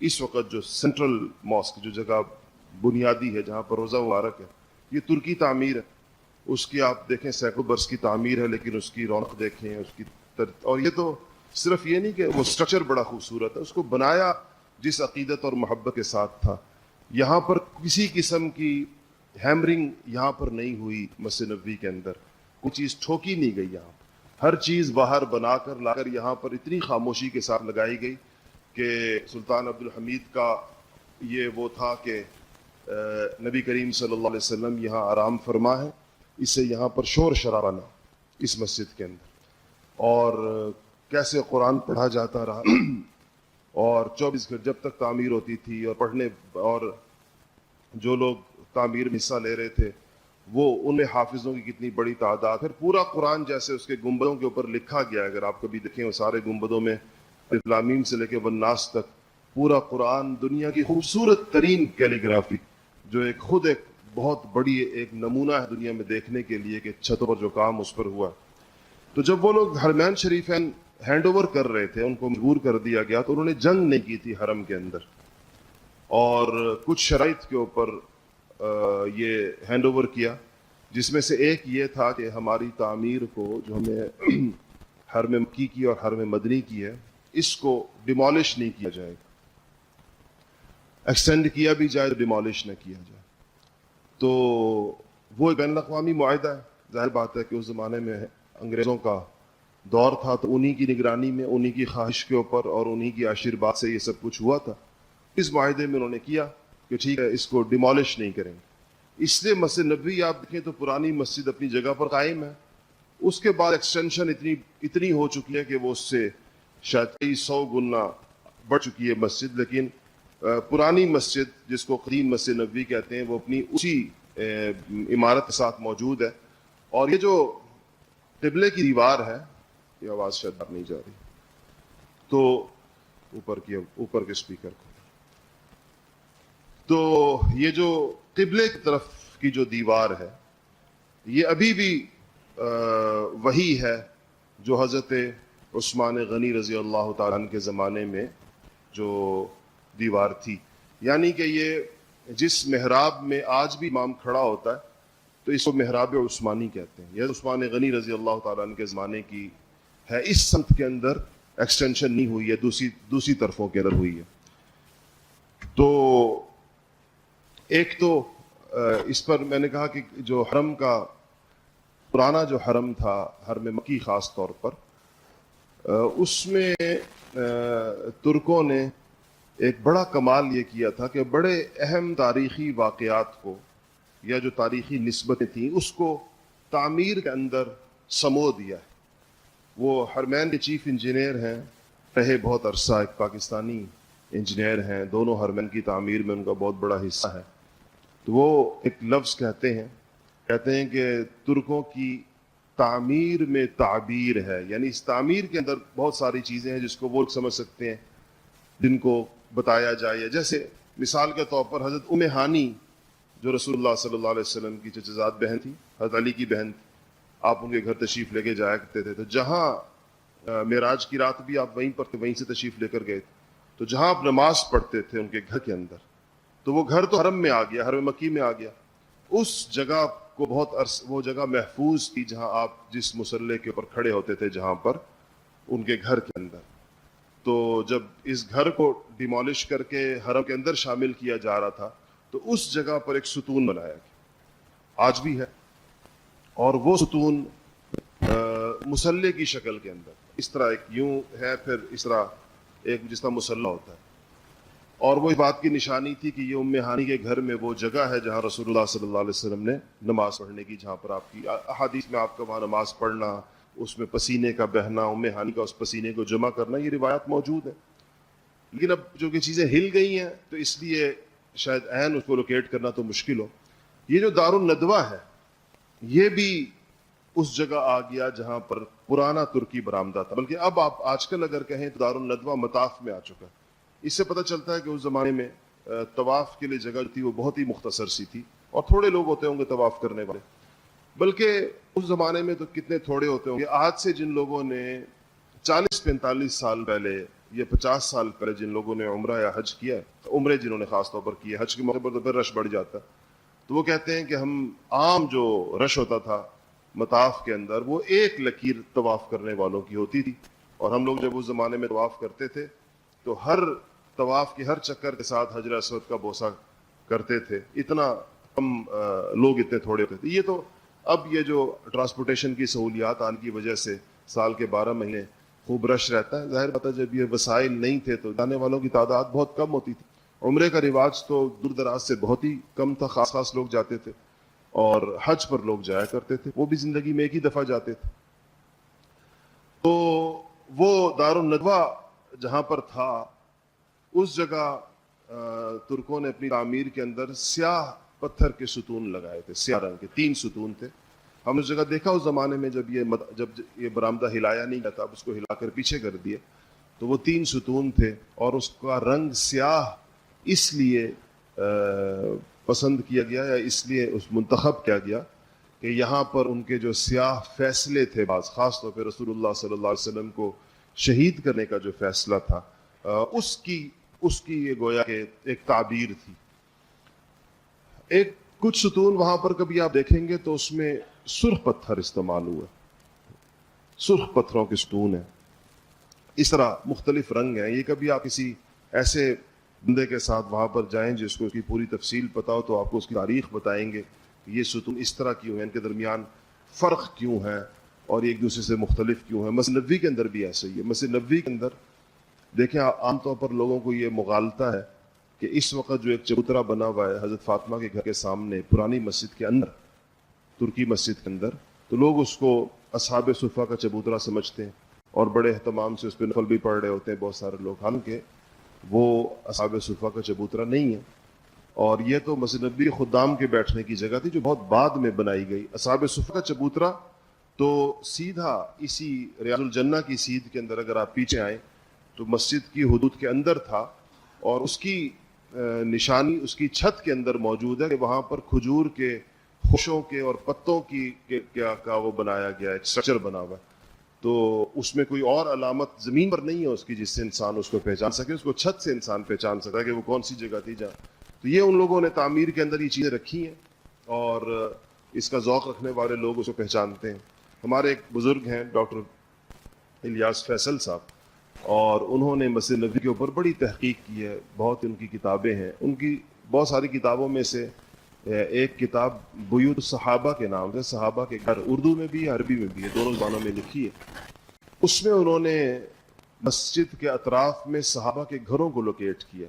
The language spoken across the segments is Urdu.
اس وقت جو سینٹرل ماسک جو جگہ بنیادی ہے جہاں پر روزہ مبارک ہے یہ ترکی تعمیر ہے. اس کی آپ دیکھیں سینکڑوں برس کی تعمیر ہے لیکن اس کی رونق دیکھیں اس کی اور یہ تو صرف یہ نہیں کہ وہ سٹرکچر بڑا خوبصورت ہے, اس کو بنایا جس عقیدت اور محبت کے ساتھ تھا. یہاں پر کسی قسم کی ہیمرنگ یہاں پر نہیں ہوئی, مسجد نبوی کے اندر کوئی چیز ٹھوکی نہیں گئی, یہاں ہر چیز باہر بنا کر لا کر یہاں پر اتنی خاموشی کے ساتھ لگائی گئی کہ سلطان عبدالحمید کا یہ وہ تھا کہ نبی کریم صلی اللہ علیہ وسلم یہاں آرام فرما ہے, اس سے یہاں پر شور شرابہ نہ اس مسجد کے اندر, اور کیسے قرآن پڑھا جاتا رہا اور 24 گھنٹے جب تک تعمیر ہوتی تھی اور پڑھنے, اور جو لوگ تعمیر میں حصہ لے رہے تھے وہ ان میں حافظوں کی کتنی بڑی تعداد. پھر پورا قرآن جیسے اس کے گنبدوں کے اوپر لکھا گیا ہے, اگر آپ کبھی دیکھیں وہ سارے گنبدوں میں الف لام میم سے لے کے والناس تک پورا قرآن دنیا کی خوبصورت ترین کیلیگرافی جو ایک خود ایک بہت بڑی ایک نمونہ ہے دنیا میں دیکھنے کے لیے کہ چھتوں پر جو کام اس پر ہوا. تو جب وہ لوگ حرمین شریفین ہینڈ اوور کر رہے تھے, ان کو مجبور کر دیا گیا, تو انہوں نے جنگ نہیں کی تھی حرم کے اندر, اور کچھ شرائط کے اوپر یہ ہینڈ اوور کیا, جس میں سے ایک یہ تھا کہ ہماری تعمیر کو جو ہمیں حرم مکی کی اور حرم مدنی کی ہے اس کو ڈیمالش نہیں کیا جائے گا, ایکسٹینڈ کیا بھی جائے تو ڈیمالش نہ کیا جائے. تو وہ بین الاقوامی معاہدہ ہے, ظاہر بات ہے کہ اس زمانے میں انگریزوں کا دور تھا تو انہی کی نگرانی میں, انہی کی خواہش کے اوپر اور انہی کی آشیرواد سے یہ سب کچھ ہوا تھا. اس معاہدے میں انہوں نے کیا کہ ٹھیک ہے اس کو ڈیمالش نہیں کریں گے. اس لیے مسجد نبوی آپ دیکھیں تو پرانی مسجد اپنی جگہ پر قائم ہے, اس کے بعد ایکسٹینشن اتنی ہو چکی ہے کہ وہ اس سے شاید 100 گنا بڑھ چکی ہے مسجد, لیکن پرانی مسجد جس کو قدیم مسجد نبوی کہتے ہیں وہ اپنی اسی عمارت کے ساتھ موجود ہے. اور یہ جو قبلے کی دیوار ہے, یہ آواز شاید نہیں جا رہی تو اوپر کے اسپیکر کو, تو یہ جو قبلے کی طرف کی جو دیوار ہے یہ ابھی بھی وہی ہے جو حضرت عثمان غنی رضی اللہ تعالیٰ عنہ کے زمانے میں جو دیوار تھی. یعنی کہ یہ جس محراب میں آج بھی امام کھڑا ہوتا ہے تو اس کو محراب عثمانی کہتے ہیں. یہ عثمان غنی رضی اللہ تعالیٰ عنہ کے زمانے کی ہے, اس سمت کے اندر ایکسٹینشن نہیں ہوئی ہے, دوسری طرفوں کے اندر ہوئی ہے. تو ایک تو اس پر میں نے کہا کہ جو حرم کا پرانا جو حرم تھا, حرم مکی خاص طور پر, اس میں ترکوں نے ایک بڑا کمال یہ کیا تھا کہ بڑے اہم تاریخی واقعات کو یا جو تاریخی نسبتیں تھیں اس کو تعمیر کے اندر سمو دیا ہے. وہ حرمین کے چیف انجینئر ہیں, رہے بہت عرصہ, ایک پاکستانی انجینئر ہیں, دونوں حرمین کی تعمیر میں ان کا بہت بڑا حصہ ہے. تو وہ ایک لفظ کہتے ہیں کہ ترکوں کی تعمیر میں تعبیر ہے, یعنی اس تعمیر کے اندر بہت ساری چیزیں ہیں جس کو وہ سمجھ سکتے ہیں جن کو بتایا جائے. جیسے مثال کے طور پر حضرت ام ہانی جو رسول اللہ صلی اللہ علیہ وسلم کی چچزاد بہن تھی, حضرت علی کی بہن تھی, آپ ان کے گھر تشریف لے کے جایا کرتے تھے. تو جہاں معراج کی رات بھی آپ وہیں پر تھے, وہیں سے تشریف لے کر گئے تھے, تو جہاں آپ نماز پڑھتے تھے ان کے گھر کے اندر, تو وہ گھر تو حرم میں آ گیا, حرم مکی میں آ گیا. اس جگہ کو وہ جگہ محفوظ تھی جہاں آپ جس مصلی کے اوپر کھڑے ہوتے تھے, جہاں پر ان کے گھر کے اندر. تو جب اس گھر کو ڈیمالش کر کے حرم کے اندر شامل کیا جا رہا تھا تو اس جگہ پر ایک ستون بنایا گیا, آج بھی ہے, اور وہ ستون مصلی کی شکل کے اندر اس طرح ایک یوں ہے, پھر اس طرح ایک جس طرح مصلی ہوتا ہے. اور وہ اس بات کی نشانی تھی کہ یہ ام ہانی کے گھر میں وہ جگہ ہے جہاں رسول اللہ صلی اللہ علیہ وسلم نے نماز پڑھنے کی, جہاں پر آپ کی احادیث میں آپ کا وہاں نماز پڑھنا, اس میں پسینے کا بہنا, ام ہانی کا اس پسینے کو جمع کرنا, یہ روایات موجود ہیں. لیکن اب جو کہ چیزیں ہل گئی ہیں تو اس لیے شاید عین اس کو لوکیٹ کرنا تو مشکل ہو. یہ جو دار الندوہ ہے یہ بھی اس جگہ آ گیا جہاں پر پرانا ترکی برآمدہ تھا, بلکہ اب آپ آج کل اگر کہیں تو دار الندوہ مطاف میں آ چکا ہے. اس سے پتہ چلتا ہے کہ اس زمانے میں طواف کے لیے جگہ تھی وہ بہت ہی مختصر سی تھی, اور تھوڑے لوگ ہوتے ہوں گے طواف کرنے والے, بلکہ اس زمانے میں تو کتنے تھوڑے ہوتے ہوں گے. آج سے جن لوگوں نے 40 40-45 سال پہلے یا 50 سال پہلے جن لوگوں نے عمرہ یا حج کیا ہے، عمرے جنہوں نے خاص طور پر کیا، حج کے موقع پر تو پھر رش بڑھ جاتا، تو وہ کہتے ہیں کہ ہم عام جو رش ہوتا تھا مطاف کے اندر وہ ایک لکیر طواف کرنے والوں کی ہوتی تھی، اور ہم لوگ جب اس زمانے میں طواف کرتے تھے تو ہر طواف کے ہر چکر کے ساتھ حجر اسود کا بوسہ کرتے تھے، اتنا کم لوگ اتنے تھوڑے ہوتے تھے۔ یہ تو اب یہ جو ٹرانسپورٹیشن کی سہولیات آنے کی وجہ سے سال کے 12 مہینے خوب رش رہتا ہے، ظاہر بات ہے جب یہ وسائل نہیں تھے تو جانے والوں کی تعداد بہت کم ہوتی تھی۔ عمرے کا رواج تو دور دراز سے بہت ہی کم تھا، خاص لوگ جاتے تھے، اور حج پر لوگ جایا کرتے تھے، وہ بھی زندگی میں ایک ہی دفعہ جاتے تھے۔ تو وہ دار الندوہ جہاں پر تھا اس جگہ ترکوں نے اپنی تعمیر کے اندر سیاہ پتھر کے ستون لگائے تھے، سیاہ رنگ کے 3 ستون تھے۔ ہم اس جگہ دیکھا اس زمانے میں جب یہ برآمدہ ہلایا نہیں گیا تھا، اب اس کو ہلا کر پیچھے کر دیے، تو وہ 3 ستون تھے، اور اس کا رنگ سیاہ اس لیے پسند کیا گیا یا اس لیے اس منتخب کیا گیا کہ یہاں پر ان کے جو سیاہ فیصلے تھے، بعض خاص طور پہ رسول اللہ صلی اللہ علیہ وسلم کو شہید کرنے کا جو فیصلہ تھا، اس کی یہ گویا کہ ایک تعبیر تھی۔ کچھ ستون وہاں پر کبھی آپ دیکھیں گے تو اس میں سرخ پتھر استعمال ہوا، سرخ پتھروں کے ستون ہیں، اس طرح مختلف رنگ ہیں۔ یہ کبھی آپ کسی ایسے بندے کے ساتھ وہاں پر جائیں جس کو اس کی پوری تفصیل پتا ہو تو آپ کو اس کی تاریخ بتائیں گے کہ یہ ستون اس طرح کیوں ہیں، ان کے درمیان فرق کیوں ہے، اور ایک دوسرے سے مختلف کیوں ہیں۔ مسجد نبوی کے اندر بھی ایسا ہی ہے۔ مسجد نبوی کے اندر دیکھیں عام طور پر لوگوں کو یہ مغالطہ ہے کہ اس وقت جو ایک چبوترا بنا ہوا ہے حضرت فاطمہ کے گھر کے سامنے پرانی مسجد کے اندر، ترکی مسجد کے اندر، تو لوگ اس کو اصحاب صفہ کا چبوترا سمجھتے ہیں اور بڑے اہتمام سے اس پہ نفل بھی پڑھ رہے ہوتے ہیں بہت سارے لوگ، حالانکہ وہ اصحاب صفہ کا چبوترا نہیں ہے، اور یہ تو مسجد نبوی خدام کے بیٹھنے کی جگہ تھی جو بہت بعد میں بنائی گئی۔ اصحاب صفہ کا چبوترا تو سیدھا اسی ریاض الجنہ کی سیدھ کے اندر اگر آپ پیچھے آئیں تو مسجد کی حدود کے اندر تھا، اور اس کی نشانی اس کی چھت کے اندر موجود ہے کہ وہاں پر کھجور کے خوشوں کے اور پتوں کی کا وہ بنایا گیا ہے، اسٹرکچر بنا ہوا ہے، تو اس میں کوئی اور علامت زمین پر نہیں ہے اس کی جس سے انسان اس کو پہچان سکے، اس کو چھت سے انسان پہچان سکتا ہے کہ وہ کون سی جگہ تھی جہاں۔ تو یہ ان لوگوں نے تعمیر کے اندر یہ چیزیں رکھی ہیں، اور اس کا ذوق رکھنے والے لوگ اس کو پہچانتے ہیں۔ ہمارے ایک بزرگ ہیں ڈاکٹر الیاس فیصل صاحب، اور انہوں نے مسجد نبوی کے اوپر بڑی تحقیق کی ہے، بہت ان کی کتابیں ہیں۔ ان کی بہت ساری کتابوں میں سے ایک کتاب بیوت الصحابہ کے نام سے، صحابہ کے گھر، اردو میں بھی عربی میں بھی ہے، دونوں زبانوں میں لکھی ہے۔ اس میں انہوں نے مسجد کے اطراف میں صحابہ کے گھروں کو لوکیٹ کیا،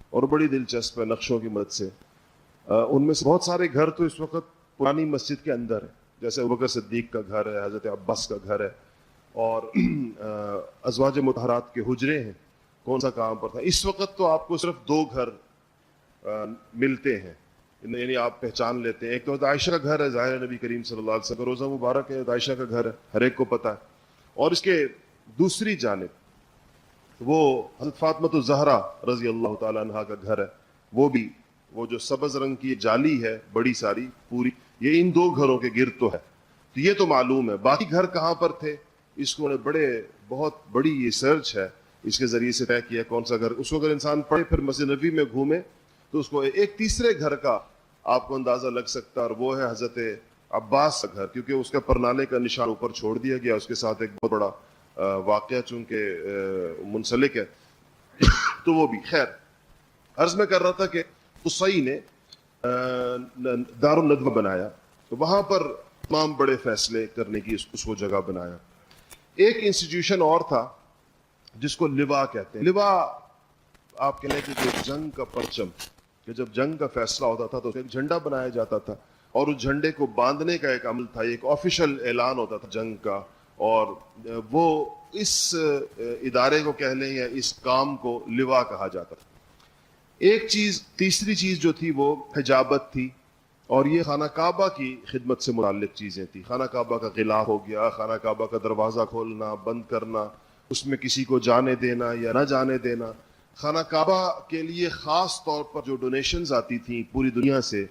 اور بڑی دلچسپ ہے نقشوں کی مدد سے۔ ان میں سے بہت سارے گھر تو اس وقت پرانی مسجد کے اندر ہے، جیسے ابوبکر صدیق کا گھر ہے، حضرت عباس کا گھر ہے، اور ازواج مطہرات کے حجرے ہیں۔ کون سا کام پر تھا؟ اس وقت تو آپ کو صرف 2 گھر ملتے ہیں، یعنی آپ پہچان لیتے ہیں۔ ایک تو عائشہ کا گھر ہے، ظاہر نبی کریم صلی اللہ علیہ وسلم کا روزہ مبارک ہے، عائشہ کا گھر ہے، ہر ایک کو پتہ ہے۔ اور اس کے دوسری جانب وہ حضرت فاطمہ الزہرا رضی اللہ تعالیٰ عنہا کا گھر ہے، وہ جو سبز رنگ کی جالی ہے بڑی ساری پوری، یہ ان 2 گھروں کے گرد تو ہے۔ تو یہ تو معلوم ہے، باقی گھر کہاں پر تھے اس کو بہت بڑی یہ سرچ ہے، اس کے ذریعے سے طے کیا کون سا گھر۔ اس کو اگر انسان پڑھے پھر مسجد نبوی میں گھومے تو اس کو ایک تیسرے گھر کا آپ کو اندازہ لگ سکتا ہے، اور وہ ہے حضرت عباس کا گھر، کیونکہ اس کا پرنالے کا نشان اوپر چھوڑ دیا گیا، اس کے ساتھ ایک بہت بڑا واقعہ چونکہ منسلک ہے۔ تو وہ بھی خیر، عرض میں کر رہا تھا کہ قصی نے دار الندوہ بنایا، تو وہاں پر تمام بڑے فیصلے کرنے کی اس کو جگہ بنایا۔ ایک انسٹیٹیوشن اور تھا جس کو لوا کہتے ہیں۔ لوا آپ کہہ لیں کہ جو جنگ کا پرچم، کہ جب جنگ کا فیصلہ ہوتا تھا تو ایک جھنڈا بنایا جاتا تھا، اور اس جھنڈے کو باندھنے کا ایک عمل تھا، ایک آفیشل اعلان ہوتا تھا جنگ کا، اور وہ اس ادارے کو کہہ لیں یا اس کام کو لوا کہا جاتا تھا۔ تیسری چیز جو تھی وہ حجابت تھی، اور یہ خانہ کعبہ کی خدمت سے متعلق چیزیں تھیں۔ خانہ کعبہ کا غلاف ہو گیا، خانہ کعبہ کا دروازہ کھولنا بند کرنا، اس میں کسی کو جانے دینا یا نہ جانے دینا، خانہ کعبہ کے لیے خاص طور پر جو ڈونیشنز آتی تھیں پوری دنیا سے،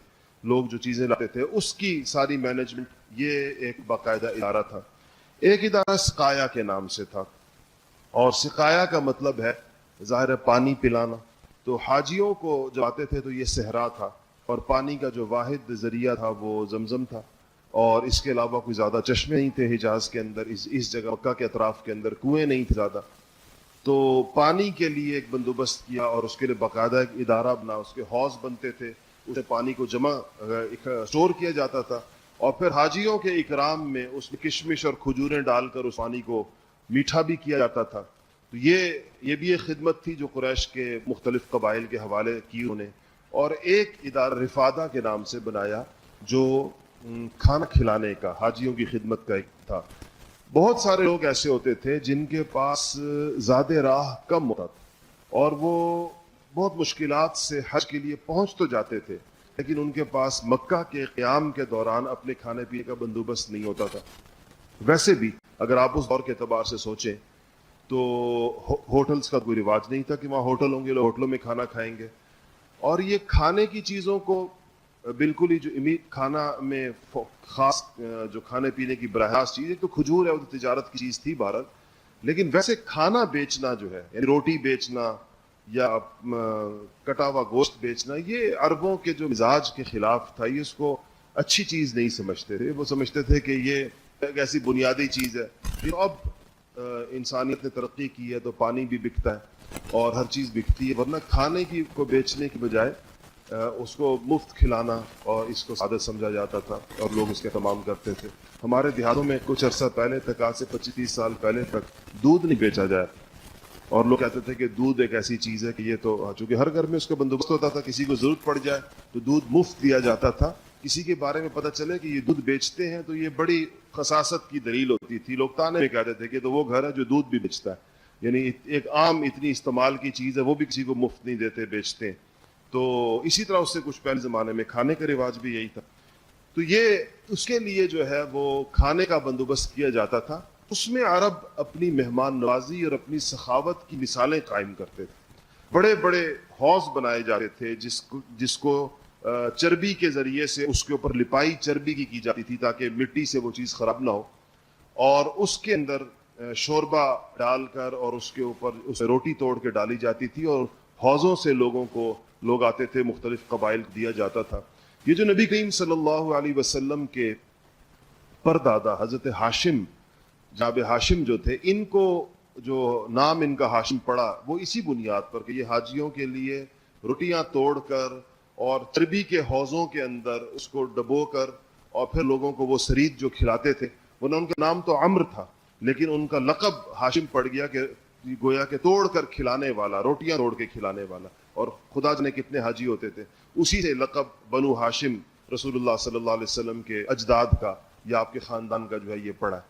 لوگ جو چیزیں لاتے تھے، اس کی ساری مینجمنٹ، یہ ایک باقاعدہ ادارہ تھا۔ ایک ادارہ سقایا کے نام سے تھا، اور سقایا کا مطلب ہے ظاہر ہے پانی پلانا. تو حاجیوں کو جب آتے تھے تو یہ صحرا تھا اور پانی کا جو واحد ذریعہ تھا وہ زمزم تھا, اور اس کے علاوہ کوئی زیادہ چشمے نہیں تھے حجاز کے اندر, اس جگہ مکہ کے اطراف کے اندر کوئیں نہیں تھے زیادہ. تو پانی کے لیے ایک بندوبست کیا اور اس کے لیے باقاعدہ ایک ادارہ بنا, اس کے حوض بنتے تھے, اسے پانی کو جمع اسٹور کیا جاتا تھا, اور پھر حاجیوں کے اکرام میں اس میں کشمش اور کھجوریں ڈال کر اس پانی کو میٹھا بھی کیا جاتا تھا. تو یہ بھی ایک خدمت تھی جو قریش کے مختلف قبائل کے حوالے کی انہوں نے. اور ایک ادارہ رفادہ کے نام سے بنایا جو کھانا کھلانے کا, حاجیوں کی خدمت کا ایک تھا. بہت سارے لوگ ایسے ہوتے تھے جن کے پاس زیادہ راہ کم ہوتا تھا اور وہ بہت مشکلات سے حج کے لیے پہنچ تو جاتے تھے, لیکن ان کے پاس مکہ کے قیام کے دوران اپنے کھانے پینے کا بندوبست نہیں ہوتا تھا. ویسے بھی اگر آپ اس دور کے اعتبار سے سوچیں تو ہوٹلز کا کوئی رواج نہیں تھا کہ وہاں ہوٹل ہوں گے, لوگ ہوٹلوں میں کھانا کھائیں گے. اور یہ کھانے کی چیزوں کو بالکل ہی جو کھانا میں خاص جو کھانے پینے کی براہ راست چیز ہے تو کھجور ہے, وہ تو تجارت کی چیز تھی بہرحال, لیکن ویسے کھانا بیچنا جو ہے یعنی روٹی بیچنا یا کٹا ہوا گوشت بیچنا, یہ عربوں کے جو مزاج کے خلاف تھا. یہ اس کو اچھی چیز نہیں سمجھتے تھے, وہ سمجھتے تھے کہ یہ ایک ایسی بنیادی چیز ہے. اب انسانیت نے ترقی کی ہے تو پانی بھی بکتا ہے اور ہر چیز بکتی ہے, ورنہ کھانے کی کو بیچنے کی بجائے اس کو مفت کھلانا اور اس کو عادت سمجھا جاتا تھا اور لوگ اس کے اہتمام کرتے تھے. ہمارے دیہاتوں میں کچھ عرصہ پہلے تک, آج سے 25-30 سال پہلے تک دودھ نہیں بیچا جائے, اور لوگ کہتے تھے کہ دودھ ایک ایسی چیز ہے کہ یہ تو, چونکہ ہر گھر میں اس کا بندوبست ہوتا تھا, کسی کو ضرورت پڑ جائے تو دودھ مفت دیا جاتا تھا. کسی کے بارے میں پتہ چلے کہ یہ دودھ بیچتے ہیں تو یہ بڑی خساست کی دلیل ہوتی تھی. لوگ تانے میں کہتے تھے کہ تو وہ گھر ہے جو دودھ بھی بیچتا ہے, یعنی ایک عام اتنی استعمال کی چیز ہے وہ بھی کسی کو مفت نہیں دیتے, بیچتے ہیں. تو اسی طرح اس سے کچھ پہلے زمانے میں کھانے کا رواج بھی یہی تھا. تو یہ اس کے لیے جو ہے وہ کھانے کا بندوبست کیا جاتا تھا. اس میں عرب اپنی مہمان نوازی اور اپنی سخاوت کی مثالیں قائم کرتے تھے. بڑے بڑے حوض بنائے جاتے تھے جس کو چربی کے ذریعے سے اس کے اوپر لپائی چربی کی جاتی تھی تاکہ مٹی سے وہ چیز خراب نہ ہو, اور اس کے اندر شوربہ ڈال کر اور اس کے اوپر اسے روٹی توڑ کے ڈالی جاتی تھی, اور حوضوں سے لوگ آتے تھے, مختلف قبائل دیا جاتا تھا. یہ جو نبی کریم صلی اللہ علیہ وسلم کے پردادا حضرت ہاشم, جناب ہاشم جو تھے, ان کو جو نام ان کا ہاشم پڑا وہ اسی بنیاد پر کہ یہ حاجیوں کے لیے روٹیاں توڑ کر اور چربی کے حوضوں کے اندر اس کو ڈبو کر اور پھر لوگوں کو وہ سرید جو کھلاتے تھے. ورنہ ان کا نام تو عمرو تھا, لیکن ان کا لقب ہاشم پڑ گیا کہ گویا کہ توڑ کر کھلانے والا, روٹیاں توڑ کے کھلانے والا. اور خدا جانے کتنے حاجی ہوتے تھے, اسی سے لقب بنو ہاشم رسول اللہ صلی اللہ علیہ وسلم کے اجداد کا یا آپ کے خاندان کا جو ہے یہ پڑا ہے.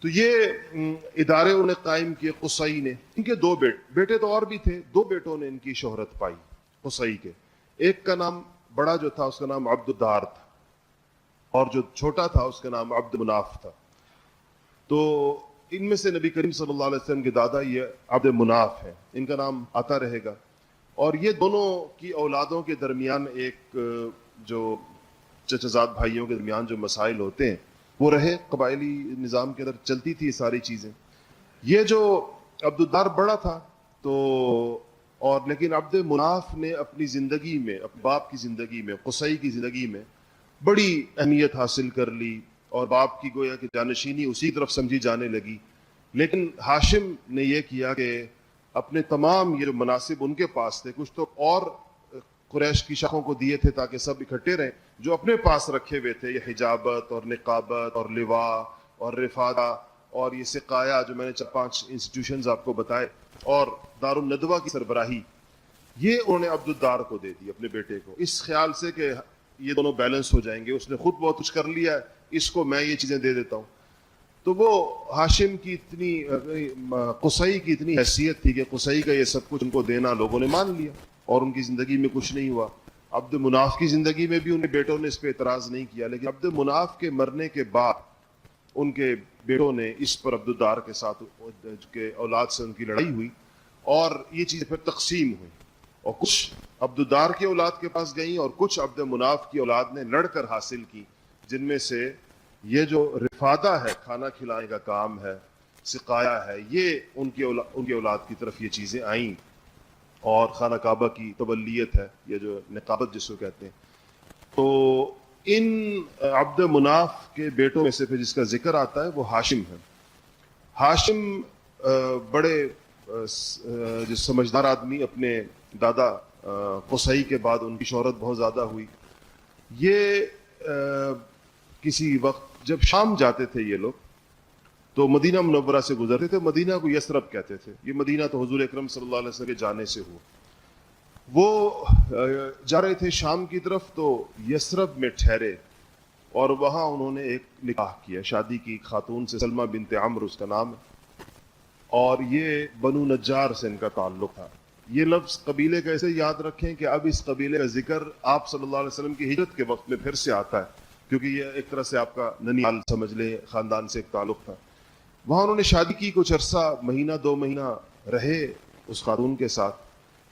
تو یہ ادارے انہوں نے قائم کیے قصی نے. ان کے دو بیٹے تو اور بھی تھے, دو بیٹوں نے ان کی شہرت پائی قصی کے. ایک کا نام بڑا جو تھا اس کا نام عبد الدار تھا, اور جو چھوٹا تھا اس کا نام عبد مناف تھا. تو ان میں سے نبی کریم صلی اللہ علیہ وسلم کے دادا یہ عبد مناف ہیں, ان کا نام آتا رہے گا. اور یہ دونوں کی اولادوں کے درمیان ایک جو چچزاد بھائیوں کے درمیان جو مسائل ہوتے ہیں وہ رہے, قبائلی نظام کے اندر چلتی تھی یہ ساری چیزیں. یہ جو عبد الدار بڑا تھا تو اور لیکن عبد مناف نے اپنی زندگی میں, اپنے باپ کی زندگی میں, قصی کی زندگی میں بڑی اہمیت حاصل کر لی اور باپ کی گویا کہ جانشینی اسی طرف سمجھی جانے لگی. لیکن ہاشم نے یہ کیا کہ اپنے تمام یہ جو مناصب ان کے پاس تھے, کچھ تو اور قریش کی شاخوں کو دیے تھے تاکہ سب اکٹھے رہیں, جو اپنے پاس رکھے ہوئے تھے, یہ حجابت اور نقابت اور لواء اور رفادہ اور یہ سقایا جو میں نے 4-5 انسٹیٹیوشنز آپ کو بتائے, اور دارالندوہ کی سربراہی, یہ انہوں نے عبد الدار کو دے دی اپنے بیٹے کو, اس خیال سے کہ یہ دونوں بیلنس ہو جائیں گے. اس نے خود بہت کچھ کر لیا ہے, اس کو میں یہ چیزیں دے دیتا ہوں. تو وہ ہاشم کی اتنی قصی کی اتنی حیثیت تھی کہ قصی کا یہ سب کچھ ان کو دینا لوگوں نے مان لیا اور ان کی زندگی میں کچھ نہیں ہوا. عبد مناف کی زندگی میں بھی ان کے بیٹوں نے اس پہ اعتراض نہیں کیا, لیکن عبد مناف کے مرنے کے بعد ان کے بیٹوں نے اس پر عبد الدار کے ساتھ کے اولاد سے ان کی لڑائی ہوئی اور یہ چیزیں پھر تقسیم ہوئی, اور کچھ عبد الدار کی اولاد کے پاس گئیں اور کچھ عبد مناف کی اولاد نے لڑ کر حاصل کی, جن میں سے یہ جو رفادہ ہے, کھانا کھلانے کا کام ہے, سقایا ہے، یہ ان کی اولاد کی طرف یہ چیزیں آئیں، اور خانہ کعبہ کی تولیت ہے، یہ جو نقابت جس کو کہتے ہیں. تو ان عبد مناف کے بیٹوں میں سے پھر جس کا ذکر آتا ہے وہ ہاشم ہے. ہاشم بڑے جو سمجھدار آدمی، اپنے دادا قصی کے بعد ان کی شہرت بہت زیادہ ہوئی. یہ کسی وقت جب شام جاتے تھے یہ لوگ تو مدینہ منورہ سے گزرتے تھے. مدینہ کو یثرب کہتے تھے. یہ مدینہ تو حضور اکرم صلی اللہ علیہ وسلم کے جانے سے ہوا. وہ جا رہے تھے شام کی طرف تو یثرب میں ٹھہرے اور وہاں انہوں نے ایک نکاح کیا، شادی کی خاتون سے، سلمہ بنت عمرو اس کا نام ہے، اور یہ بنو نجار سے ان کا تعلق تھا. یہ لفظ قبیلے کا ایسے یاد رکھیں کہ اب اس قبیلے کا ذکر آپ صلی اللہ علیہ وسلم کی ہجرت کے وقت میں پھر سے آتا ہے، کیونکہ یہ ایک طرح سے آپ کا ننیال سمجھ لیں، خاندان سے ایک تعلق تھا. وہاں انہوں نے شادی کی، کچھ عرصہ، مہینہ 2 مہینہ رہے اس خاتون کے ساتھ،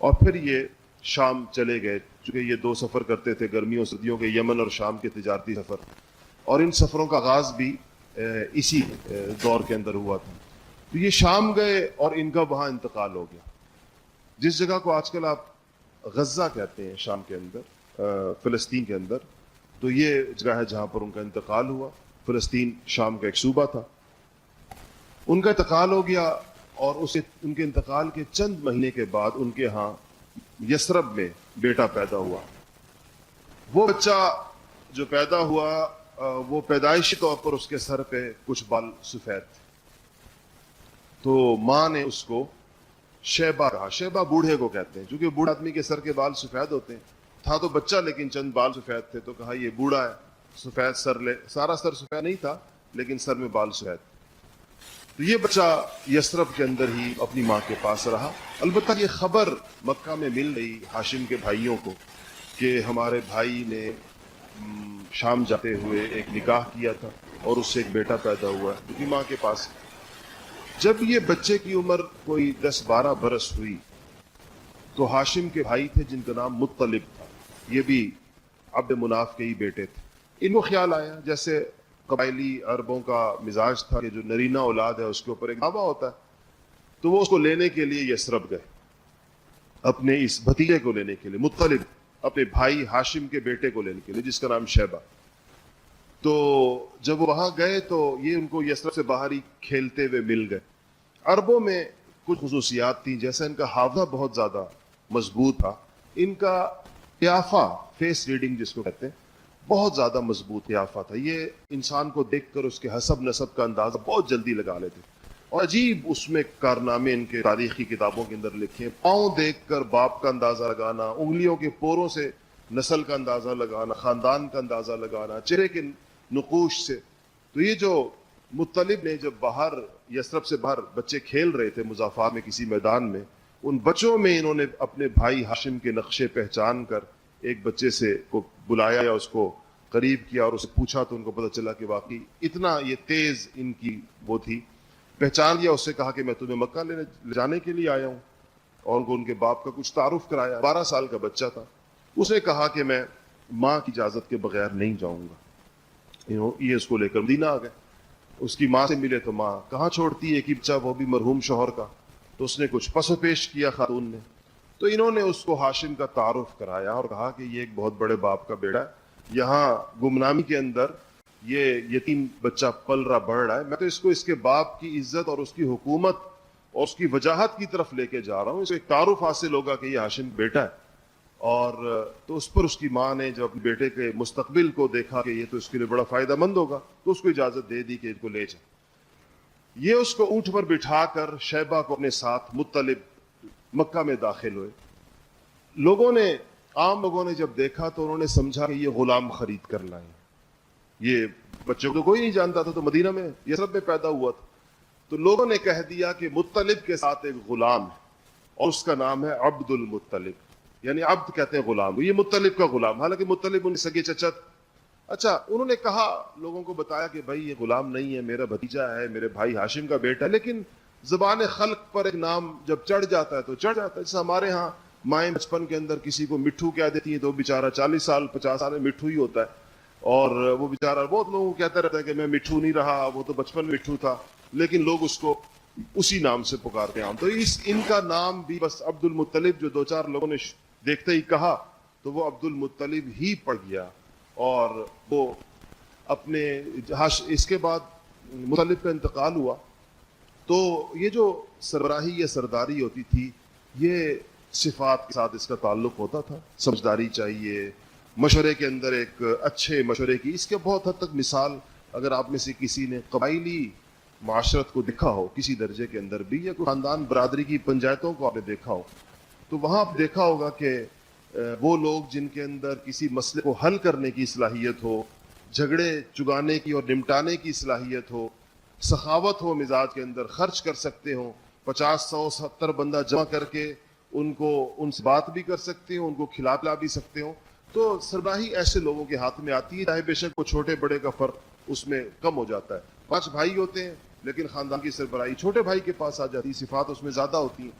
اور پھر یہ شام چلے گئے. چونکہ یہ 2 سفر کرتے تھے، گرمیوں سردیوں کے، یمن اور شام کے تجارتی سفر، اور ان سفروں کا آغاز بھی اسی دور کے اندر ہوا تھا. تو یہ شام گئے اور ان کا وہاں انتقال ہو گیا. جس جگہ کو آج کل آپ غزہ کہتے ہیں شام کے اندر، فلسطین کے اندر، تو یہ جگہ ہے جہاں پر ان کا انتقال ہوا. فلسطین شام کا ایک صوبہ تھا. ان کا انتقال ہو گیا، اور ان کے انتقال کے چند مہینے کے بعد ان کے ہاں یثرب میں بیٹا پیدا ہوا. وہ بچہ جو پیدا ہوا وہ پیدائشی طور پر اس کے سر پہ کچھ بال سفید تھے. تو ماں نے اس کو شیبہ کہا. شیبہ بوڑھے کو کہتے ہیں، چونکہ بوڑھے آدمی کے سر کے بال سفید ہوتے ہیں. تھا تو بچہ لیکن چند بال سفید تھے، تو کہا یہ بوڑھا ہے، سفید سر لے. سارا سر سفید نہیں تھا لیکن سر میں بال سفید. تو یہ بچہ یثرب کے اندر ہی اپنی ماں کے پاس رہا. البتہ یہ خبر مکہ میں مل رہی ہاشم کے بھائیوں کو کہ ہمارے بھائی نے شام جاتے ہوئے ایک نکاح کیا تھا اور اس سے ایک بیٹا پیدا ہوا ہے، کیونکہ ماں کے پاس. جب یہ بچے کی عمر کوئی 10-12 برس ہوئی تو ہاشم کے بھائی تھے جن کا نام مطلب تھا، یہ بھی عبد مناف کے ہی بیٹے تھے. ان کو خیال آیا، جیسے قبائلی عربوں کا مزاج تھا کہ جو نرینہ اولاد ہے اس کے اوپر ایک دعویٰ ہوتا ہے، تو وہ اس کو لینے کے لیے یثرب گئے، اپنے اس بھتیجے کو لینے کے لیے، مطلب اپنے بھائی ہاشم کے بیٹے کو لینے کے لیے جس کا نام شیبہ. تو جب وہ وہاں گئے تو یہ ان کو یثرب سے باہر ہی کھیلتے ہوئے مل گئے. عربوں میں کچھ خصوصیات تھیں، جیسا ان کا حافظہ بہت زیادہ مضبوط تھا. ان کا قیافہ، فیس ریڈنگ جس کو کہتے ہیں، بہت زیادہ مضبوط قیافہ تھا. یہ انسان کو دیکھ کر اس کے حسب نسب کا اندازہ بہت جلدی لگا لیتے. اور عجیب اس میں کارنامے ان کے تاریخی کتابوں کے اندر لکھے ہیں. پاؤں دیکھ کر باپ کا اندازہ لگانا، انگلیوں کے پوروں سے نسل کا اندازہ لگانا، خاندان کا اندازہ لگانا، چہرے کے نقوش سے. تو یہ جو مطلب نے جب باہر یثرب سے باہر بچے کھیل رہے تھے مضافات میں کسی میدان میں، ان بچوں میں انہوں نے اپنے بھائی ہاشم کے نقشے پہچان کر ایک بچے سے کو بلایا یا اس کو قریب کیا اور اسے پوچھا، تو ان کو پتہ چلا کہ واقعی اتنا یہ تیز ان کی وہ تھی. پہچان لیا، اس سے کہا کہ میں تمہیں مکہ لے جانے کے لیے آیا ہوں، اور ان کے باپ کا کچھ تعارف کرایا. 12 سال کا بچہ تھا. اس نے کہا کہ میں ماں کی اجازت کے بغیر نہیں جاؤں گا. یہ اس کو لے کر مدینہ آ گئے. اس کی ماں سے ملے تو ماں کہاں چھوڑتی ہے کہ بچہ، وہ بھی مرحوم شوہر کا. تو اس نے کچھ پس و پیش کیا خاتون نے. تو انہوں نے اس کو ہاشم کا تعارف کرایا اور کہا کہ یہ ایک بہت بڑے باپ کا بیٹا ہے، یہاں گمنامی کے اندر یہ یتیم بچہ پل رہا بڑھ رہا ہے، میں تو اس کو اس کے باپ کی عزت اور اس کی حکومت اور اس کی وجاہت کی طرف لے کے جا رہا ہوں. اس کو ایک تعارف حاصل ہوگا کہ یہ ہاشم بیٹا ہے. اور تو اس پر اس کی ماں نے جب بیٹے کے مستقبل کو دیکھا کہ یہ تو اس کے لیے بڑا فائدہ مند ہوگا، تو اس کو اجازت دے دی کہ ان کو لے جائے. یہ اس کو اونٹ پر بٹھا کر شیبہ کو اپنے ساتھ مطلب مکہ میں داخل ہوئے. عام لوگوں نے جب دیکھا تو انہوں نے سمجھا کہ یہ غلام خرید کر لائے. یہ بچوں کو کوئی نہیں جانتا تھا، تو مدینہ میں یثرب میں پیدا ہوا تھا. تو لوگوں نے کہہ دیا کہ مطلب کے ساتھ ایک غلام ہے اور اس کا نام ہے عبد المطلب، یعنی عبد کہتے ہیں غلام، یہ مطلب کا غلام. حالانکہ مطلب ان سگے چچا. اچھا، انہوں نے کہا، لوگوں کو بتایا کہ بھائی یہ غلام نہیں ہے، میرا بھتیجا ہے، میرے بھائی ہاشم کا بیٹا ہے. لیکن زبان خلق پر ایک نام جب چڑھ جاتا ہے تو چڑھ جاتا ہے. جیسے ہمارے ہاں مائیں بچپن کے اندر کسی کو مٹھو کہہ دیتی ہیں تو بیچارہ 40 سال 50 سال میں مٹھو ہی ہوتا ہے. اور وہ بیچارہ بہت لوگوں کو کہتا رہتا ہے کہ میں مٹھو نہیں رہا، وہ تو بچپن میں مٹھو تھا. لیکن لوگ اس کو اسی نام سے پکارتے ہیں. تو ان کا نام بھی بس عبد المطلب، جو دو چار لوگوں نے دیکھتے ہی کہا تو وہ عبد المطلب ہی پڑ گیا. اور وہ اپنے اس کے بعد مطلب کا انتقال ہوا تو یہ جو سربراہی یا سرداری ہوتی تھی یہ صفات کے ساتھ اس کا تعلق ہوتا تھا. سمجھداری چاہیے، مشورے کے اندر ایک اچھے مشورے کی. اس کے بہت حد تک مثال اگر آپ میں سے کسی نے قبائلی معاشرت کو دیکھا ہو کسی درجے کے اندر بھی، یا کوئی خاندان برادری کی پنچایتوں کو آپ نے دیکھا ہو، تو وہاں آپ دیکھا ہوگا کہ وہ لوگ جن کے اندر کسی مسئلے کو حل کرنے کی صلاحیت ہو، جھگڑے چگانے کی اور نمٹانے کی صلاحیت ہو، سخاوت ہو مزاج کے اندر، خرچ کر سکتے ہوں، 50 100 70 بندہ جمع کر کے ان سے بات بھی کر سکتے ہوں، ان کو کھلا پلا بھی سکتے ہوں. تو سربراہی ایسے لوگوں کے ہاتھ میں آتی ہے، چاہے بے شک وہ چھوٹے بڑے کا فرق اس میں کم ہو جاتا ہے. 5 بھائی ہوتے ہیں لیکن خاندان کی سربراہی چھوٹے بھائی کے پاس آ جاتی ہے، صفات اس میں زیادہ ہوتی ہیں.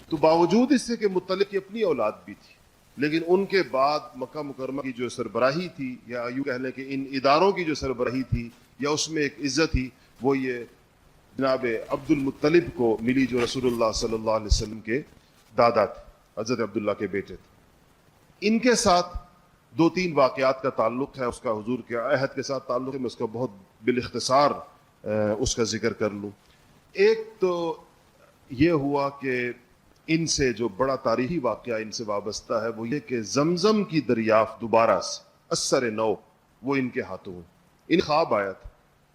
تو باوجود اس سے کہ مطلب کی اپنی اولاد بھی تھی، لیکن ان کے بعد مکہ مکرمہ کی جو سربراہی تھی، یا یوں کہہ لیں کہ ان اداروں کی جو سربراہی تھی یا اس میں ایک عزت تھی، وہ یہ جناب عبد المطلب کو ملی، جو رسول اللہ صلی اللہ علیہ وسلم کے دادا تھے، حضرت عبداللہ کے بیٹے تھے. ان کے ساتھ 2-3 واقعات کا تعلق ہے، اس کا حضور کے عہد کے ساتھ تعلق ہے. میں اس کا بہت بالاختصار اس کا ذکر کر لوں. ایک تو یہ ہوا کہ ان سے جو بڑا تاریخی واقعہ ان سے وابستہ ہے وہ یہ کہ زمزم کی دریافت دوبارہ سے اثر نو وہ ان کے ہاتھوں ہوئی. ان خواب آیا تھا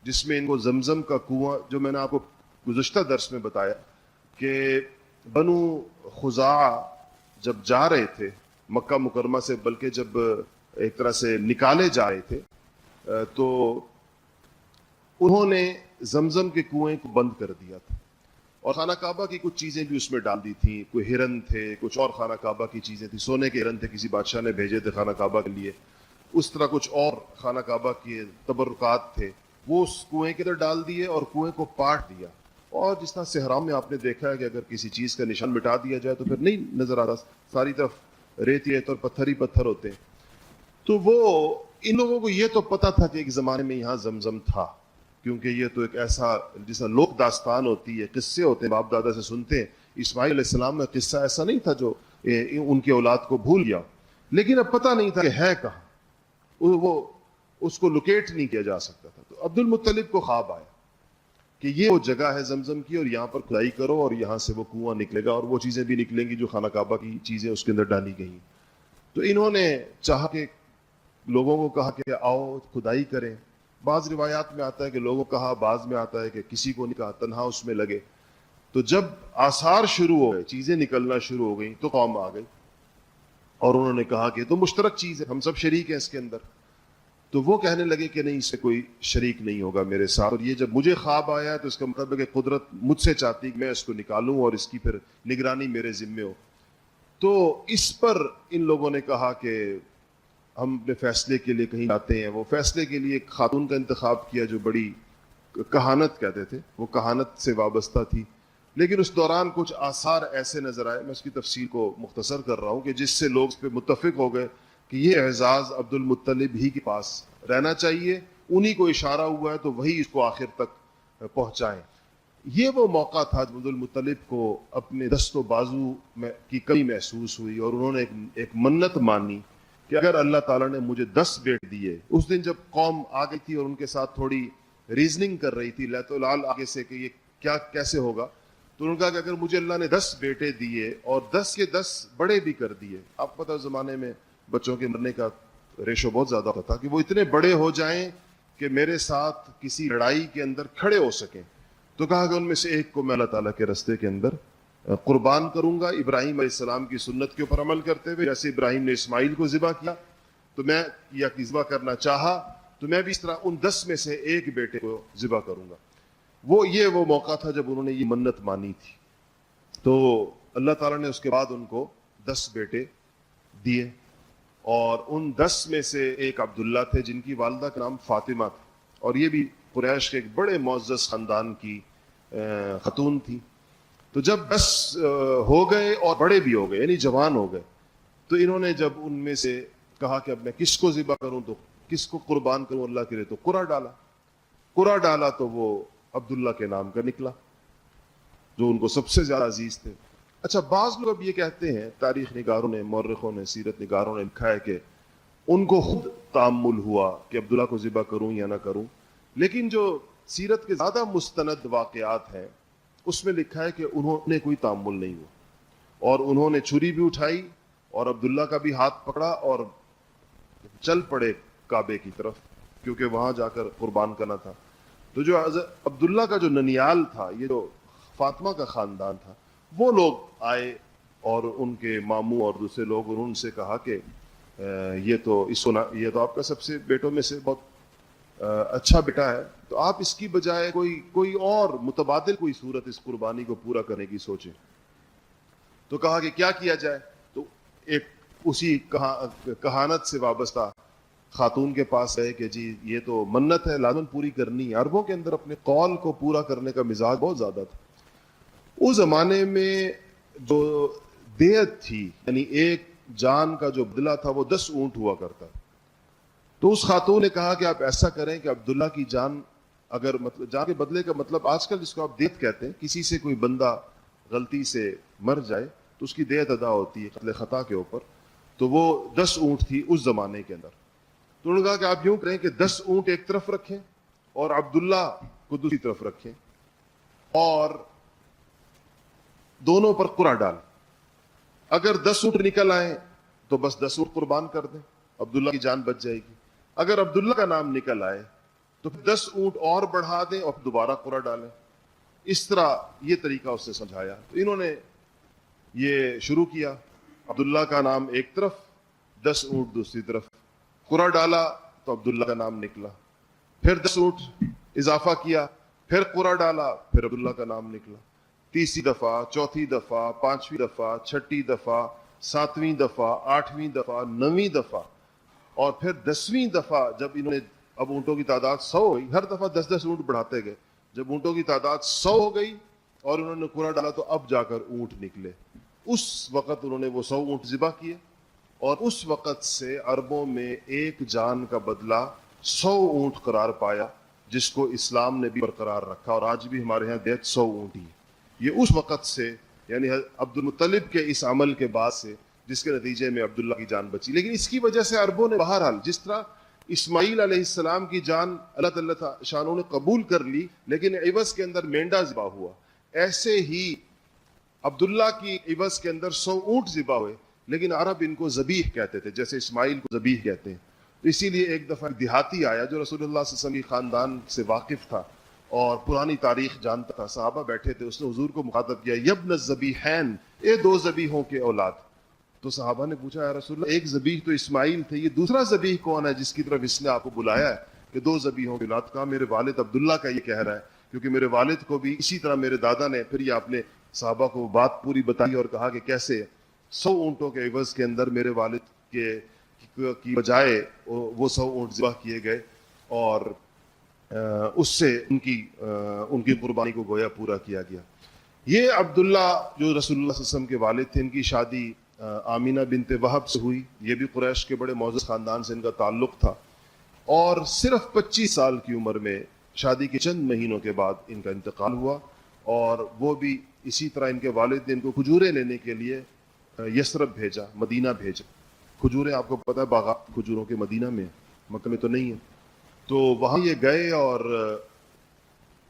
جس میں ان کو زمزم کا کنواں، جو میں نے آپ کو گزشتہ درس میں بتایا کہ بنو خزاعہ جب جا رہے تھے مکہ مکرمہ سے، بلکہ جب ایک طرح سے نکالے جا رہے تھے، تو انہوں نے زمزم کے کنویں کو بند کر دیا تھا اور خانہ کعبہ کی کچھ چیزیں بھی اس میں ڈال دی تھیں. کوئی ہرن تھے، کچھ اور خانہ کعبہ کی چیزیں تھیں، سونے کے ہرن تھے، کسی بادشاہ نے بھیجے تھے خانہ کعبہ کے لیے. اس طرح کچھ اور خانہ کعبہ کے تبرکات تھے، وہ اس کنویں کے اندر ڈال دیے اور کنویں کو پاٹ دیا. اور جس طرح صحرا میں آپ نے دیکھا ہے کہ اگر کسی چیز کا نشان مٹا دیا جائے تو پھر نہیں نظر آتا، ساری طرف ریت اور پتھر ہی پتھر ہوتے ہیں. تو وہ ان لوگوں کو یہ تو پتہ تھا کہ ایک زمانے میں یہاں زمزم تھا، کیونکہ یہ تو ایک ایسا جیسا لوک داستان ہوتی ہے، قصے ہوتے ہیں، باپ دادا سے سنتے ہیں. اسماعیل علیہ السلام کا قصہ ایسا نہیں تھا جو ان کی اولاد کو بھول گیا، لیکن اب پتہ نہیں تھا کہ ہے کہاں، وہ اس کو لوکیٹ نہیں کیا جا سکتا تھا. تو عبد المطلب کو خواب آیا کہ یہ وہ جگہ ہے زمزم کی اور یہاں پر کھدائی کرو اور یہاں سے وہ کنواں نکلے گا اور وہ چیزیں بھی نکلیں گی جو خانہ کعبہ کی چیزیں اس کے اندر ڈالی گئی. تو انہوں نے چاہا کہ لوگوں کو کہا کہ آؤ کھدائی کریں. بعض روایات میں آتا ہے کہ لوگوں کو کہا، بعض میں آتا ہے کہ کسی کو نہیں کہا، تنہا اس میں لگے. تو جب آثار شروع ہو گئے، چیزیں نکلنا شروع ہو گئیں، تو قوم آ گئی اور انہوں نے کہا کہ تو مشترک چیز ہے، ہم سب شریک ہیں اس کے اندر. تو وہ کہنے لگے کہ نہیں، اس سے کوئی شریک نہیں ہوگا میرے ساتھ، اور یہ جب مجھے خواب آیا ہے تو اس کا مطلب ہے کہ قدرت مجھ سے چاہتی کہ میں اس کو نکالوں اور اس کی پھر نگرانی میرے ذمے ہو. تو اس پر ان لوگوں نے کہا کہ ہم اپنے فیصلے کے لیے کہیں جاتے ہیں. وہ فیصلے کے لیے ایک خاتون کا انتخاب کیا جو بڑی کہانت کہتے تھے، وہ کہانت سے وابستہ تھی. لیکن اس دوران کچھ آثار ایسے نظر آئے، میں اس کی تفصیل کو مختصر کر رہا ہوں، کہ جس سے لوگ اس پہ متفق ہو گئے کہ یہ اعزاز عبد المطلب ہی کے پاس رہنا چاہیے، انہی کو اشارہ ہوا ہے تو وہی اس کو آخر تک پہنچائیں. یہ وہ موقع تھا عبد المطلب کو اپنے دست و بازو میں کی کمی محسوس ہوئی اور انہوں نے ایک منت مانی کہ اگر اللہ تعالیٰ نے مجھے 10 بیٹے دیے. اس دن جب قوم آ گئی تھی اور ان کے ساتھ تھوڑی ریزننگ کر رہی تھی لیت و لال آگے سے کہ یہ کیا کیسے ہوگا، تو انہوں نے کہا کہ اگر مجھے اللہ نے 10 بیٹے دیے اور 10 کے 10 بڑے بھی کر دیے. آپ پتہ زمانے میں بچوں کے مرنے کا ریشو بہت زیادہ ہوتا تھا، کہ وہ اتنے بڑے ہو جائیں کہ میرے ساتھ کسی لڑائی کے اندر کھڑے ہو سکیں. تو کہا کہ ان میں سے ایک کو میں اللہ تعالیٰ کے راستے کے اندر قربان کروں گا، ابراہیم علیہ السلام کی سنت کے اوپر عمل کرتے ہوئے. جیسے ابراہیم نے اسماعیل کو ذبح کیا تو میں یا ذبح کرنا چاہا تو میں بھی اس طرح ان 10 میں سے ایک بیٹے کو ذبح کروں گا. وہ موقع تھا جب انہوں نے یہ منت مانی تھی. تو اللہ تعالیٰ نے اس کے بعد ان کو 10 بیٹے دیے، اور ان 10 میں سے ایک عبداللہ تھے جن کی والدہ کا نام فاطمہ تھا، اور یہ بھی قریش کے ایک بڑے معزز خاندان کی خاتون تھی. تو جب 10 ہو گئے اور بڑے بھی ہو گئے، یعنی جوان ہو گئے، تو انہوں نے جب ان میں سے کہا کہ اب میں کس کو ذبح کروں، تو کس کو قربان کروں اللہ کے لیے، تو قرہ ڈالا تو وہ عبداللہ کے نام کا نکلا جو ان کو سب سے زیادہ عزیز تھے. اچھا بعض لوگ اب یہ کہتے ہیں، تاریخ نگاروں نے، مورخوں نے، سیرت نگاروں نے لکھا ہے کہ ان کو خود تامل ہوا کہ عبداللہ کو ذبح کروں یا نہ کروں، لیکن جو سیرت کے زیادہ مستند واقعات ہیں اس میں لکھا ہے کہ انہوں نے کوئی تامل نہیں ہوا اور انہوں نے چھری بھی اٹھائی اور عبداللہ کا بھی ہاتھ پکڑا اور چل پڑے کعبے کی طرف، کیونکہ وہاں جا کر قربان کرنا تھا. تو جو عبداللہ کا جو ننیال تھا، یہ جو فاطمہ کا خاندان تھا، وہ لوگ آئے اور ان کے ماموں اور دوسرے لوگ، انہوں نے سے کہا کہ یہ تو آپ کا سب سے بیٹوں میں سے بہت اچھا بیٹا ہے، تو آپ اس کی بجائے کوئی اور متبادل کوئی صورت اس قربانی کو پورا کرنے کی سوچیں. تو کہا کہ کیا کیا جائے؟ تو ایک اسی کہانت سے وابستہ خاتون کے پاس گئے کہ جی یہ تو منت ہے، لازم پوری کرنی ہے. عربوں کے اندر اپنے قول کو پورا کرنے کا مزاج بہت زیادہ تھا. اس زمانے میں جو دیت تھی، یعنی ایک جان کا جو بدلہ تھا، وہ 10 اونٹ ہوا کرتا. تو اس خاتون نے کہا کہ آپ ایسا کریں کہ عبداللہ کی جان، اگر مطلب جان کے بدلے کا مطلب آج کل جس کو آپ دیت کہتے ہیں، کسی سے کوئی بندہ غلطی سے مر جائے تو اس کی دیت ادا ہوتی ہے قتل خطا کے اوپر. تو وہ 10 اونٹ تھی اس زمانے کے اندر. تو انہوں نے کہا کہ آپ یوں کریں کہ 10 اونٹ ایک طرف رکھیں اور عبداللہ کو دوسری طرف رکھیں اور دونوں پر قرعہ ڈال. اگر 10 اونٹ نکل آئیں تو بس 10 اونٹ قربان کر دیں، عبداللہ کی جان بچ جائے گی. اگر عبداللہ کا نام نکل آئے تو 10 اونٹ اور بڑھا دیں اور دوبارہ قرعہ ڈالیں. اس طرح یہ طریقہ اس سے سمجھایا. تو انہوں نے یہ شروع کیا، عبداللہ کا نام ایک طرف، 10 اونٹ دوسری طرف. قرعہ ڈالا تو عبداللہ کا نام نکلا. پھر 10 اونٹ اضافہ کیا، پھر قرعہ ڈالا، پھر عبداللہ کا نام نکلا. تیسری دفعہ، چوتھی دفعہ، پانچویں دفعہ، چھٹی دفعہ، ساتویں دفعہ، آٹھویں دفعہ، 9ویں دفعہ اور پھر 10ویں دفعہ. جب انہوں نے اب اونٹوں کی تعداد 100 ہو گئی، ہر دفعہ 10 اونٹ بڑھاتے گئے. جب اونٹوں کی تعداد 100 ہو گئی اور انہوں نے قرعہ ڈالا تو اب جا کر اونٹ نکلے. اس وقت انہوں نے وہ 100 اونٹ ذبح کیے اور اس وقت سے عربوں میں ایک جان کا بدلہ 100 اونٹ قرار پایا، جس کو اسلام نے بھی برقرار رکھا. اور آج بھی ہمارے ہاں دیت 100 اونٹ ہی. یہ اس وقت سے، یعنی عبد المطلب کے اس عمل کے بعد سے، جس کے نتیجے میں عبداللہ کی جان بچی. لیکن اس کی وجہ سے عربوں نے بہرحال، جس طرح اسماعیل علیہ السلام کی جان اللہ تعالیٰ شانوں نے قبول کر لی لیکن عوض کے اندر مینڈا ذبح ہوا، ایسے ہی عبداللہ کی عوض کے اندر 100 اونٹ ذبح ہوئے، لیکن عرب ان کو ذبیح کہتے تھے، جیسے اسماعیل کو ذبیح کہتے ہیں. تو اسی لیے ایک دفعہ دیہاتی آیا جو رسول اللہ صلی اللہ علیہ وسلم کی خاندان سے واقف تھا اور پرانی تاریخ جانتا تھا. صحابہ بیٹھے تھے، اس نے حضور کو مخاطب کیا، یبن الذبیحین، اے 2 ذبیحوں کے اولاد. تو صحابہ نے پوچھا، یا رسول اللہ ایک ذبیح تو اسماعیل تھے، یہ دوسرا ذبیح کون ہے جس کی طرف اس نے آپ کو بلایا ہے کہ 2 ذبیحوں کے اولاد؟ کہا میرے والد عبداللہ کا یہ کہہ رہا ہے، کیونکہ میرے والد کو بھی اسی طرح میرے دادا نے. پھر یہ آپ نے صحابہ کو بات پوری بتائی اور کہا کہ کیسے 100 اونٹوں کے عوض کے اندر میرے والد کی بجائے وہ 100 اونٹ ذبح کیے گئے اور اس سے ان کی قربانی کو گویا پورا کیا گیا. یہ عبداللہ جو رسول اللہ صلی اللہ علیہ وسلم کے والد تھے، ان کی شادی آمینہ بنت وہب سے ہوئی. یہ بھی قریش کے بڑے معزز خاندان سے ان کا تعلق تھا اور صرف 25 سال کی عمر میں شادی کے چند مہینوں کے بعد ان کا انتقال ہوا. اور وہ بھی اسی طرح ان کے والد نے ان کو کھجوریں لینے کے لیے یثرب بھیجا، مدینہ بھیجا. کھجوریں آپ کو پتہ ہے باغات کھجوروں کے مدینہ میں، مکہ میں تو نہیں ہے. تو وہاں یہ گئے اور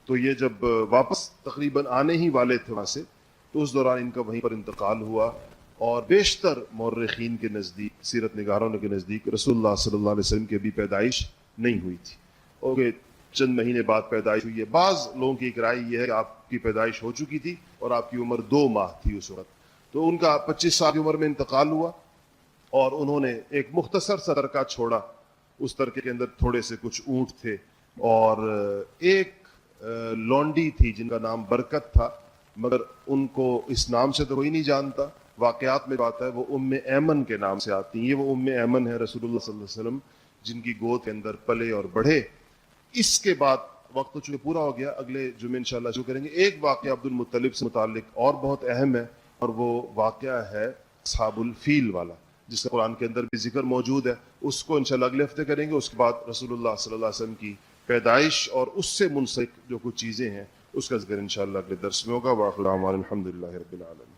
تو یہ جب واپس تقریباً آنے ہی والے تھے وہاں سے، تو اس دوران ان کا وہیں پر انتقال ہوا. اور بیشتر مورخین کے نزدیک، سیرت نگاروں کے نزدیک، رسول اللہ صلی اللہ علیہ وسلم کی بھی پیدائش نہیں ہوئی تھی، اور چند مہینے بعد پیدائش ہوئی ہے. بعض لوگوں کی ایک رائے یہ ہے کہ آپ کی پیدائش ہو چکی تھی اور آپ کی عمر 2 ماہ تھی اس وقت. تو ان کا 25 سال کی عمر میں انتقال ہوا اور انہوں نے ایک مختصر سا ترکہ چھوڑا. اس ترکے کے اندر تھوڑے سے کچھ اونٹ تھے اور ایک لونڈی تھی جن کا نام برکت تھا، مگر ان کو اس نام سے تو کوئی نہیں جانتا. واقعات میں آتا ہے وہ ام ایمن کے نام سے آتی ہیں. یہ وہ ام ایمن ہے رسول اللہ صلی اللہ علیہ وسلم جن کی گود کے اندر پلے اور بڑھے. اس کے بعد وقت تو چونکہ پورا ہو گیا، اگلے جمعے انشاءاللہ شروع کریں گے. ایک واقعہ عبد المطلب سے متعلق اور بہت اہم ہے، اور وہ واقعہ ہے اصحاب الفیل والا، جس کا قرآن کے اندر بھی ذکر موجود ہے. اس کو انشاءاللہ اگلے ہفتے کریں گے. اس کے بعد رسول اللہ صلی اللہ علیہ وسلم کی پیدائش اور اس سے منسلک جو کچھ چیزیں ہیں اس کا ذکر انشاءاللہ اگلے درس میں ہوگا. وآخر دعوانا الحمدللہ رب العالمین.